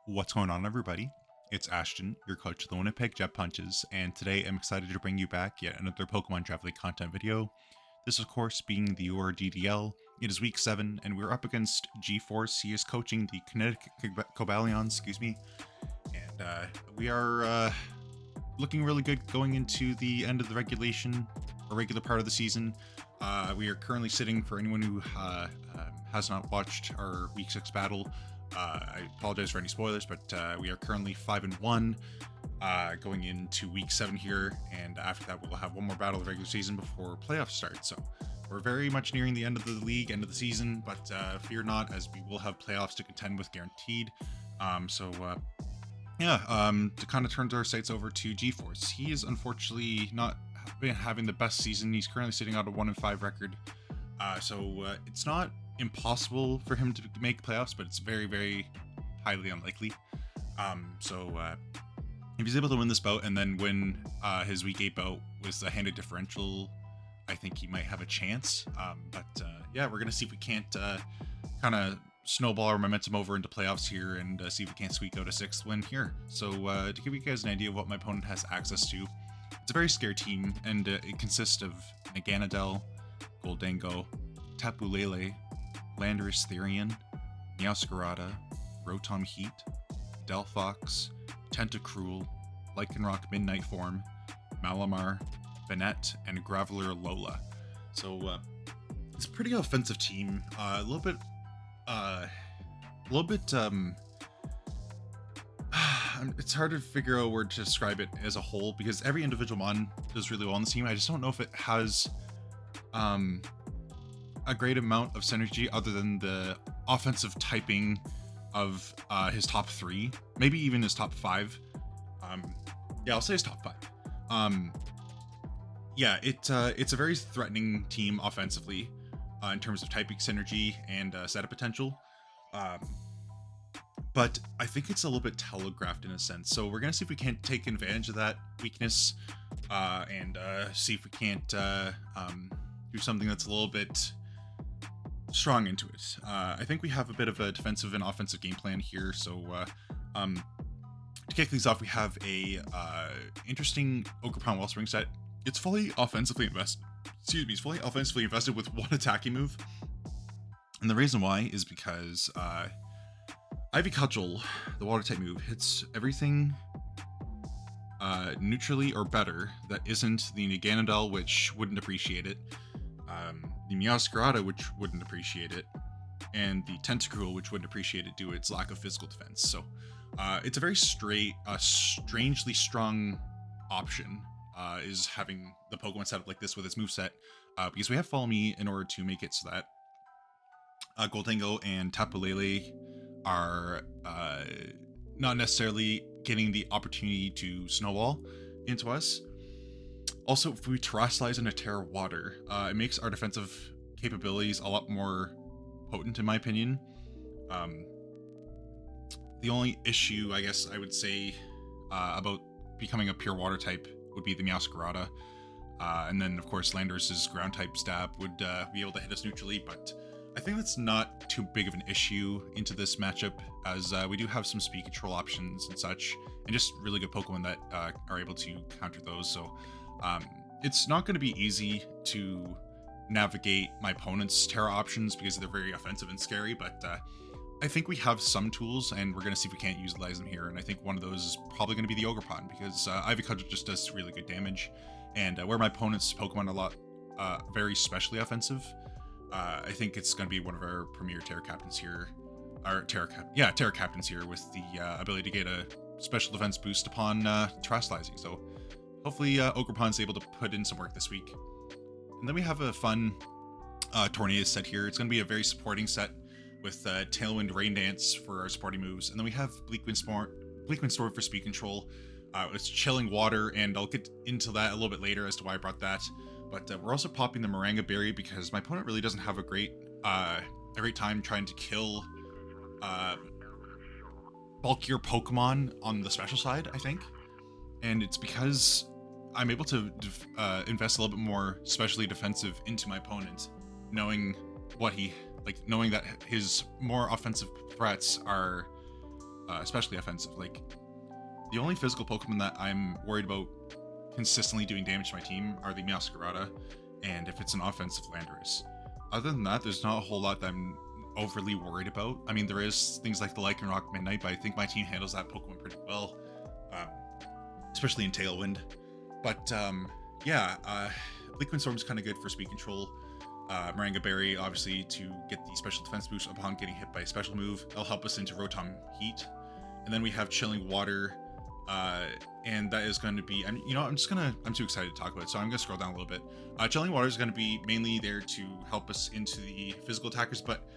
What's going on, everybody? It's Ashton, your coach of the Winnipeg Jet Punches, and today I'm excited to bring you back yet another Pokemon Draft League content video. This, of course, being the URDDL. It is week 7, and we're up against Gforce. He is coaching the Connecticut Cobalions, and we are looking really good going into the end of the regular part of the season. We are currently sitting, for anyone who has not watched our week 6 battle, I apologize for any spoilers, but we are currently 5-1 going into week 7 here, and after that we'll have one more battle of the regular season before playoffs start. So we're very much nearing the end of the league, end of the season, but fear not, as we will have playoffs to contend with guaranteed. To kind of turn our sights over to Gforce. He is unfortunately not been having the best season. He's currently sitting at a 1-5 record. It's not impossible for him to make playoffs, but it's very, very highly unlikely. If he's able to win this bout and then win his week 8 bout with the handed differential, I think he might have a chance. We're gonna see if we can't kind of snowball our momentum over into playoffs here and see if we can't squeak out a 6th win here. So to give you guys an idea of what my opponent has access to, it's a very scared team, and it consists of Ylander, Gholdengo, Tapu Lele, Landorus Therian, Meowscarada, Rotom Heat, Delphox, Tentacruel, Lycanroc Midnight Form, Malamar, Banette, and Graveler Lola. So it's a pretty offensive team. It's hard to figure out a word to describe it as a whole, because every individual mon does really well on the team. I just don't know if it has a great amount of synergy other than the offensive typing of his top 3, maybe even his top 5. I'll say his top 5. It's a very threatening team offensively in terms of typing synergy and setup potential. But I think it's a little bit telegraphed in a sense. So we're gonna see if we can't take advantage of that weakness and see if we can't do something that's a little bit strong into it. I think we have a bit of a defensive and offensive game plan here. So to kick things off, we have a interesting Ogerpon Wellspring set. It's fully offensively invested. It's fully offensively invested with one attacking move. And the reason why is because Ivy Cudgel, the water type move, hits everything neutrally or better that isn't the Ylander, which wouldn't appreciate it, the Meowscarada, which wouldn't appreciate it, and the Tentacruel, which wouldn't appreciate it due to its lack of physical defense. So it's a very strangely strong option, is having the Pokemon set up like this with its moveset, because we have Follow Me in order to make it so that Gholdengo and Tapu Lele are not necessarily getting the opportunity to snowball into us. Also, if we terrestrialize into TERA Water, it makes our defensive capabilities a lot more potent, in my opinion. The only issue, I guess I would say, about becoming a pure water type would be the Meowscarada. And then, of course, Landorus's ground type stab would be able to hit us neutrally, but I think that's not too big of an issue into this matchup, as we do have some speed control options and such, and just really good Pokemon that are able to counter those. So it's not going to be easy to navigate my opponent's TERA options because they're very offensive and scary, but I think we have some tools, and we're going to see if we can't utilize them here. And I think one of those is probably going to be the Ogerpon, because Ivy Cudgel just does really good damage, and where my opponent's Pokemon are very specially offensive, I think it's going to be one of our premier TERA captains here, TERA captains here, with the ability to get a special defense boost upon terrestrializing. So hopefully Ogerpon's able to put in some work this week. And then we have a fun Tornado set here. It's going to be a very supporting set with Tailwind Rain Dance for our supporting moves. And then we have Bleakwind Storm for speed control. It's chilling water, and I'll get into that a little bit later as to why I brought that. But we're also popping the Moranga Berry because my opponent really doesn't have a great time trying to kill bulkier Pokemon on the special side, I think. And it's because I'm able to invest a little bit more specially defensive into my opponent, knowing what he knowing that his more offensive threats are especially offensive. Like, the only physical Pokemon that I'm worried about consistently doing damage to my team are the Meowscarada, and if it's an offensive Landorus. Other than that, there's not a whole lot that I'm overly worried about. I mean, there is things like the Lycanroc Midnight, but I think my team handles that Pokemon pretty well, especially in Tailwind. But yeah, Liquid Storm's kind of good for speed control. Maranga Berry, obviously, to get the special defense boost upon getting hit by a special move. That'll help us into Rotom Heat. And then we have Chilling Water, and that is going to be, I'm too excited to talk about it, so I'm going to scroll down a little bit. Chilling Water is going to be mainly there to help us into the physical attackers, but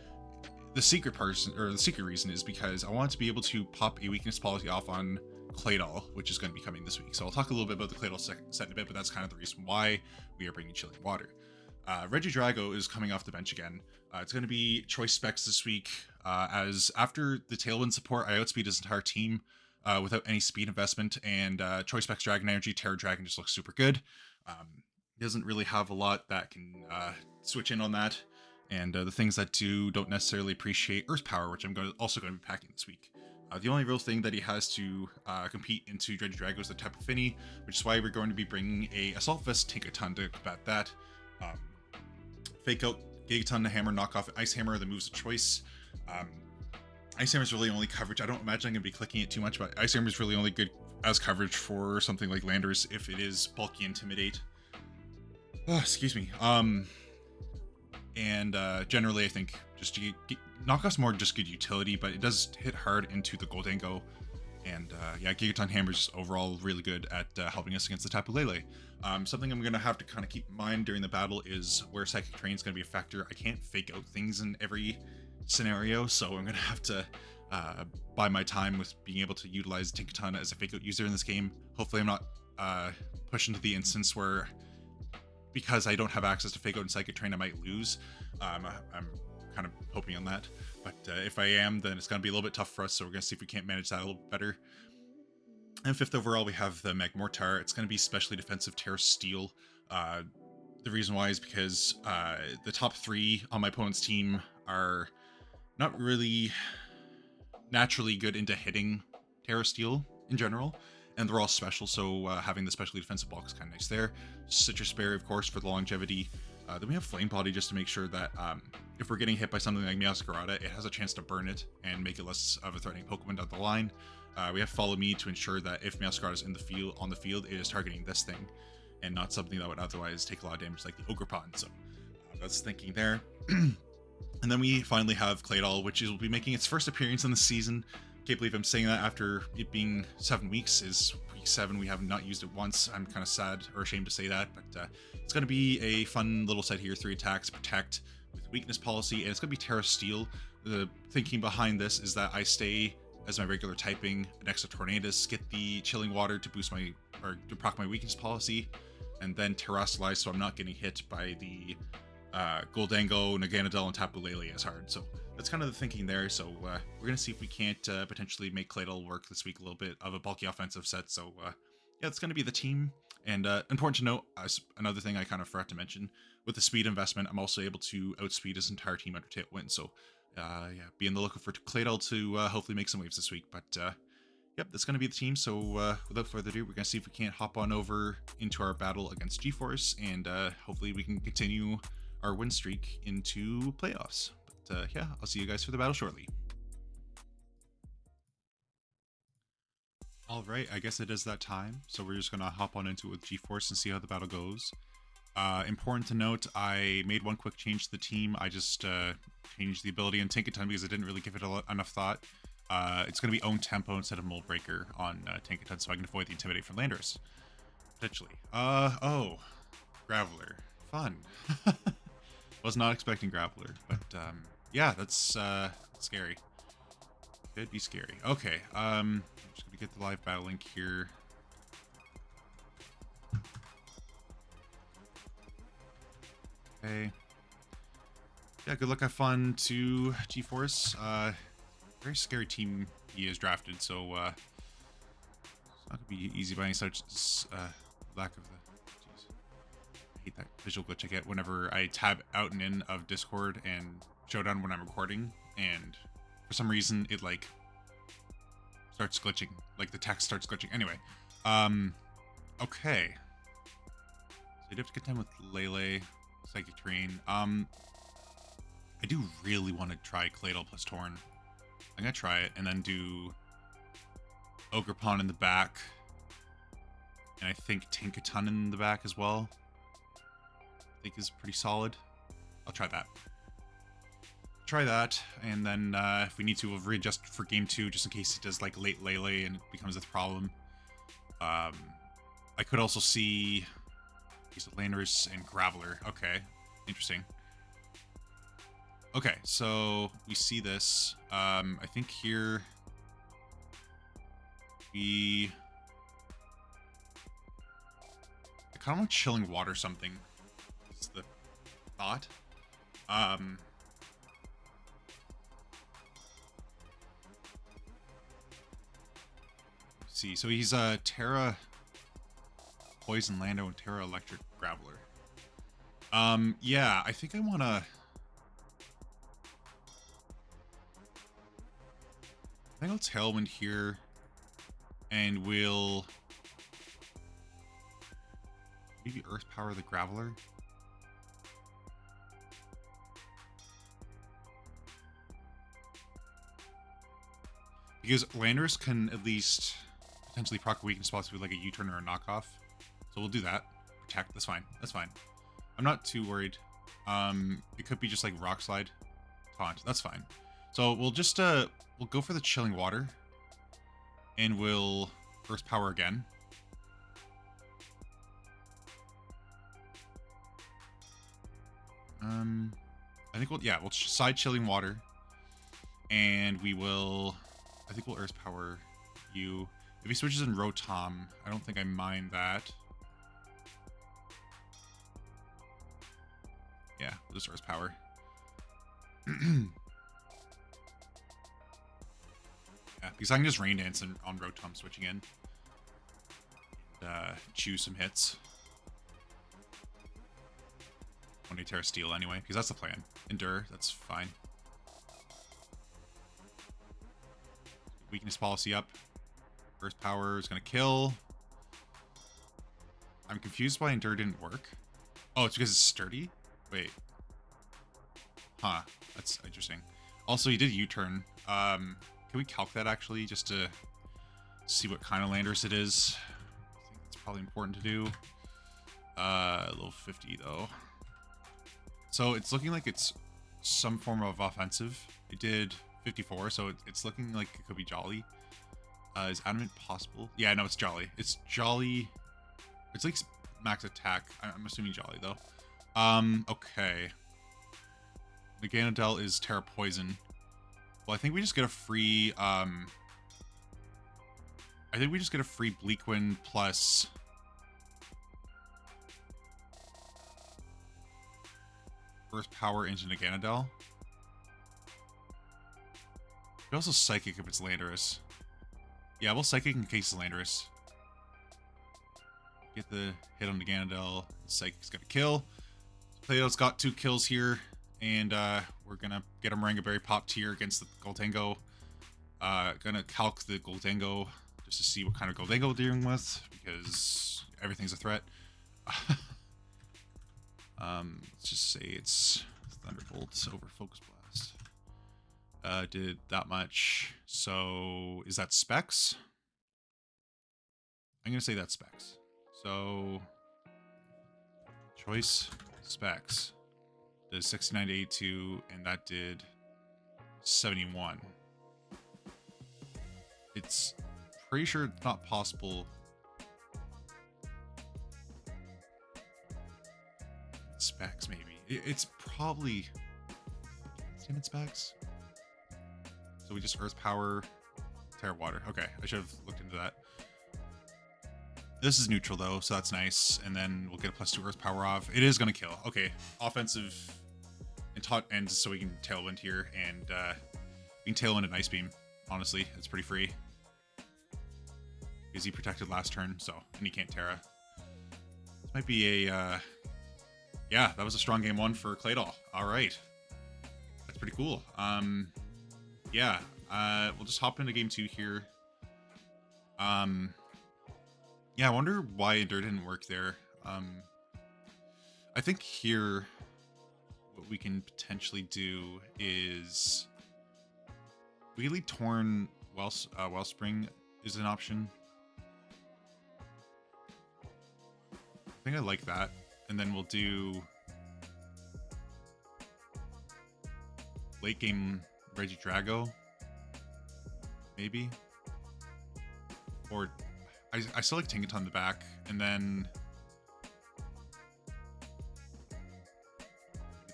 the secret reason is because I want to be able to pop a weakness policy off on CLAYDOL, which is going to be coming this week. So I'll talk a little bit about the CLAYDOL set in a bit, but that's kind of the reason why we are bringing Chilling Water. Regidrago is coming off the bench again. It's going to be choice specs this week, as after the Tailwind support, I outspeed his entire team without any speed investment, and choice specs Dragon Energy, Terra Dragon just looks super good. He doesn't really have a lot that can switch in on that, and the things that don't necessarily appreciate Earth Power, which I'm also going to be packing this week. The only real thing that he has to compete into Regidrago is the Tapu Fini, which is why we're going to be bringing a Assault Vest Tinkaton to combat that. Fake out Gigaton to Hammer, knock off Ice Hammer, the moves of choice. Ice Hammer is really only coverage. I don't imagine I'm going to be clicking it too much, but Ice Hammer is really only good as coverage for something like Landers if it is bulky Intimidate. Oh, excuse me. Generally, I think just to knockoff's more just good utility, but it does hit hard into the Goldango. And yeah, Gigaton Hammer is overall really good at helping us against the Tapu Lele. Something I'm going to have to kind of keep in mind during the battle is where Psychic Terrain is going to be a factor. I can't fake out things in every scenario, so I'm going to have to buy my time with being able to utilize Tinkaton as a fake out user in this game. Hopefully I'm not pushed into the instance where, because I don't have access to fake out and Psychic Terrain, I might lose. I'm kind of hoping on that, but if I am, then it's going to be a little bit tough for us, so we're going to see if we can't manage that a little bit better. And fifth overall, we have the Magmortar. It's going to be specially defensive Terra Steel. The reason why is because the top three on my opponent's team are not really naturally good into hitting Terra Steel in general, and they're all special, so having the specially defensive block is kind of nice there. Citrus Berry, of course, for the longevity. Then we have Flame Body just to make sure that if we're getting hit by something like Meowscarada, it has a chance to burn it and make it less of a threatening Pokemon down the line. We have Follow Me to ensure that if Meowscarada is on the field, it is targeting this thing and not something that would otherwise take a lot of damage like the Ogerpon. So that's thinking there. And then we finally have CLAYDOL, which will be making its first appearance in the season. Can't believe I'm saying that after it being 7 weeks. Is week 7, we have not used it once. I'm kind of sad or ashamed to say that, but it's going to be a fun little set here. 3 attacks, protect with weakness policy, and it's going to be Terra Steel. The thinking behind this is that I stay as my regular typing, an extra Tornadus, get the Chilling Water to boost my, or to proc my weakness policy, and then Terrasilize so I'm not getting hit by the Goldango, Naganadel, and Tapu Lele as hard. So that's kind of the thinking there. So we're going to see if we can't potentially make CLAYDOL work this week, a little bit of a bulky offensive set. So yeah, it's going to be the team. And important to note, another thing I kind of forgot to mention, with the speed investment, I'm also able to outspeed his entire team under Tailwind. So yeah, be in the lookout for CLAYDOL to hopefully make some waves this week. But yep, that's going to be the team. So without further ado, we're going to see if we can't hop on over into our battle against Gforce, and hopefully we can continue our win streak into playoffs. But yeah, I'll see you guys for the battle shortly. All right, I guess it is that time. So we're just going to hop on into it with Gforce and see how the battle goes. Important to note, I made one quick change to the team. I just changed the ability in Tinkaton because I didn't really give it enough thought. It's going to be Own Tempo instead of Mold Breaker on Tinkaton, so I can avoid the Intimidate from Landers. Potentially. Oh, Graveler. Fun. Was not expecting Graveler, but yeah, that's scary. Could be scary. Okay, I'm just going to get the live battle link here. Okay. Yeah, good luck, have fun to Gforce. Very scary team he is drafted, so it's not gonna be easy by any such lack of the... Jeez. I hate that visual glitch I get whenever I tab out and in of Discord and Showdown when I'm recording, and for some reason it like starts glitching, like the text starts glitching. Anyway, okay. So you have to contend with Lele, Psychic Terrain. I do really want to try CLAYDOL plus Torn. I'm gonna try it and then do Ogre Pawn in the back, and I think Tinkaton in the back as well. I think is pretty solid. I'll try that. Try that, and then if we need to, we'll readjust for game 2 just in case it does like late Lele and it becomes a problem. I could also see these Ylanders and Graveler. Okay, interesting. Okay, so we see this. I think here I kind of want Chilling Water something. Is the thought. See, so he's TERA Poison Lando and TERA Electric Graveler. Yeah, I think I want to... I think I'll Tailwind here, and we'll maybe Earth Power the Graveler. Because Landers can at least potentially proc weakness spots with like a U-turn or a knockoff. So we'll do that. Protect, that's fine. That's fine. I'm not too worried. It could be just like Rock Slide. Taunt, that's fine. So we'll just we'll go for the Chilling Water. And we'll Earth Power again. I think we'll side Chilling Water. And we will, I think we'll Earth Power you. If he switches in Rotom, I don't think I mind that. Yeah, we'll just Earth Power. Yeah, because I can just Rain Dance on Rotom switching in. And, choose some hits. One day TERA Steel anyway, because that's the plan. Endure, that's fine. Weakness policy up. Earth Power is going to kill. I'm confused why Endure didn't work. Oh, it's because it's sturdy? Wait. Huh. That's interesting. Also, he did U-turn. Can we calc that actually, just to see what kind of Landers it is? I think it's probably important to do. A little 50 though. So it's looking like it's some form of offensive. It did 54, so it's looking like it could be Jolly. Is Adamant possible? Yeah, no, it's Jolly. It's Jolly. It's like max attack. I'm assuming Jolly though. Okay. The Ylander is TERA Poison. Well, I think we just get a free, I think we just get a free Bleakwind plus Earth Power into the Ylander. We also Psychic if it's Landorus. Yeah, we'll Psychic in case it's Landorus. Get the hit on the Ylander. Psychic's got a kill. CLAYDOL's got 2 kills here. And we're gonna get a Moringa Berry popped here against the Gholdengo. Gonna calc the Gholdengo just to see what kind of Gholdengo we're dealing with, because everything's a threat. Let's just say it's Thunderbolt over Focus Blast. Did that much. So is that Specs? I'm gonna say that's Specs. So choice Specs. Did 69 to 82, and that did 71. It's pretty sure it's not possible. Specs, maybe. It's probably Stamina Specs. So we just Earth Power, TERA Water. Okay, I should have looked into that. This is neutral though, so that's nice. And then we'll get a +2 Earth Power off. It is gonna kill. Okay, offensive and taunt ends, so we can Tailwind here, and we can Tailwind an Ice Beam. Honestly, it's pretty free because he protected last turn, so, and he can't TERA. This might be a, yeah, that was a strong game 1 for CLAYDOL. All right. That's pretty cool. Yeah, we'll just hop into game 2 here. Yeah, I wonder why Endure didn't work there. I think here, what we can potentially do is really Torn Wellspring is an option. I think I like that. And then we'll do late game Regidrago, maybe. Or I still like Tinkaton in the back, and then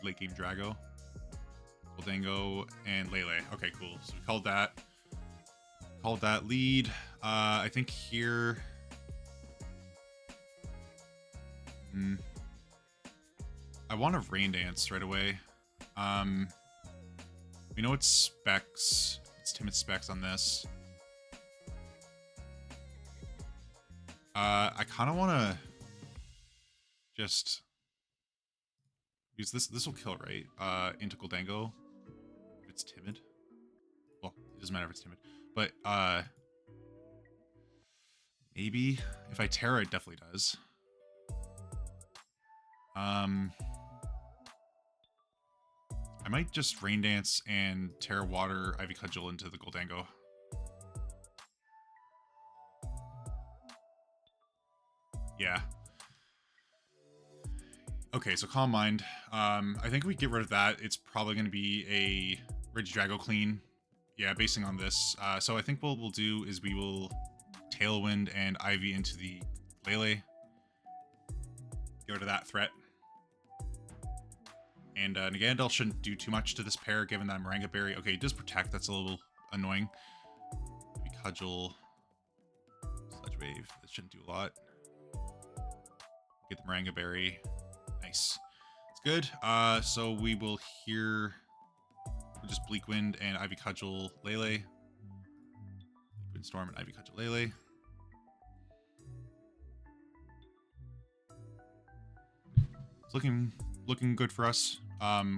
late game Drago, Goldango, and Lele. Okay, cool. So we called that. Called that lead. I think here. I want to Rain Dance right away. We know it's specs. It's timid specs on this. I kind of want to just use this. This will kill, right? Into Goldango. If it's timid. Well, it doesn't matter if it's timid. But maybe if I TERA, it definitely does. I might just Rain Dance and TERA Water Ivy Cudgel into the Goldango. Yeah. Okay, so Calm Mind. I think if we get rid of that, it's probably going to be a Regidrago clean. Yeah, basing on this. So I think what we'll do is we will Tailwind and Ivy into the Lele. Get rid of that threat. And Nagandel shouldn't do too much to this pair, given that Moringa Berry. Okay, it does protect. That's a little annoying. Maybe Cudgel. Sludge Wave. That shouldn't do a lot. Get the Moringa Berry. Nice. It's good. So we will hear just Bleak Wind and Ivy Cudgel Lele. Bleak Wind Storm and Ivy Cudgel Lele. It's looking good for us.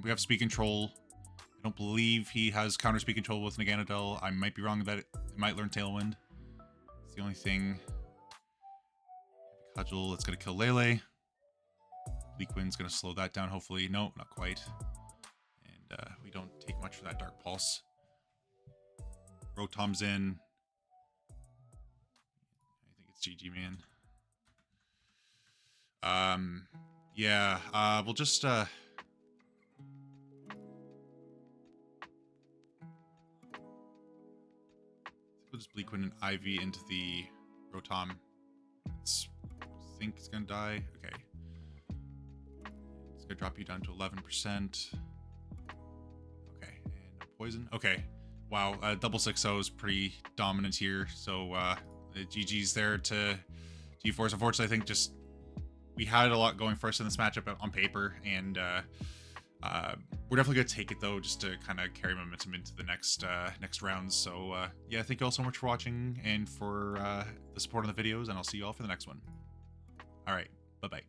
We have Speed Control. I don't believe he has counter Speed Control with Naganadel. I might be wrong that it might learn Tailwind. It's the only thing. Cudgel, it's gonna kill Lele. Bleak Wind's gonna slow that down, hopefully. No, not quite. And we don't take much for that Dark Pulse. Rotom's in. I think it's GG, man. Yeah, we'll just we'll just Bleak Wind and Ivy into the Rotom. I think it's gonna die. Okay. It's gonna drop you down to 11%. Okay, and no poison. Okay. Wow, double 6-0 is pretty dominant here. So the GG's there to Gforce. Unfortunately, I think just we had a lot going for us in this matchup on paper, and we're definitely gonna take it though, just to kind of carry momentum into the next rounds. So yeah, thank you all so much for watching and for the support on the videos, and I'll see you all for the next one. All right, bye bye.